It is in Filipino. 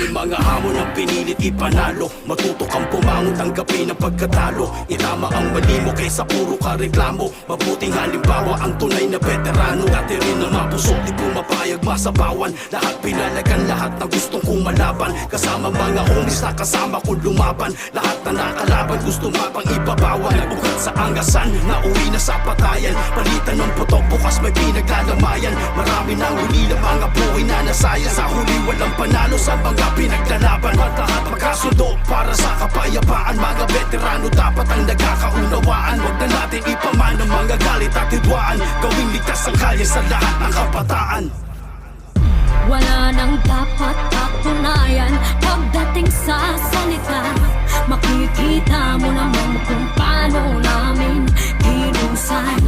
Maraming mga hamon ang pinilit ipanalo. Matuto kang pumangon, tanggapin ang pagkatalo. Itama ang mali mo kaysa puro ka reklamo. Mabuting halimbawa ang tunay na veterano. Dati rin na mapusok, di pumapayag masabawan. Lahat pinalagan, lahat na gustong kumalaban. Kasama mga homies na kasama ko lumaban. Lahat na nakalaban, gusto mapang ibabawan. Nagugat sa angasan, nauwi na sa patayan. Palitan ng putok, bukas may pinaglalamayan. Marami nang huli na mga buhay na nasaya. Sa huli walang panalo sa mga pinaglalaban. At lahat magkasundo para sa kapayapaan. Mga veterano dapat ang nagkakaunawaan. Huwag na natin ipaman ang mga galit at hidwaan. Gawing ligtas ang kalye sa lahat ng kabataan. Wala nang dapat patunayan pagdating sa salita. Makikita mo naman kung paano namin kinusan.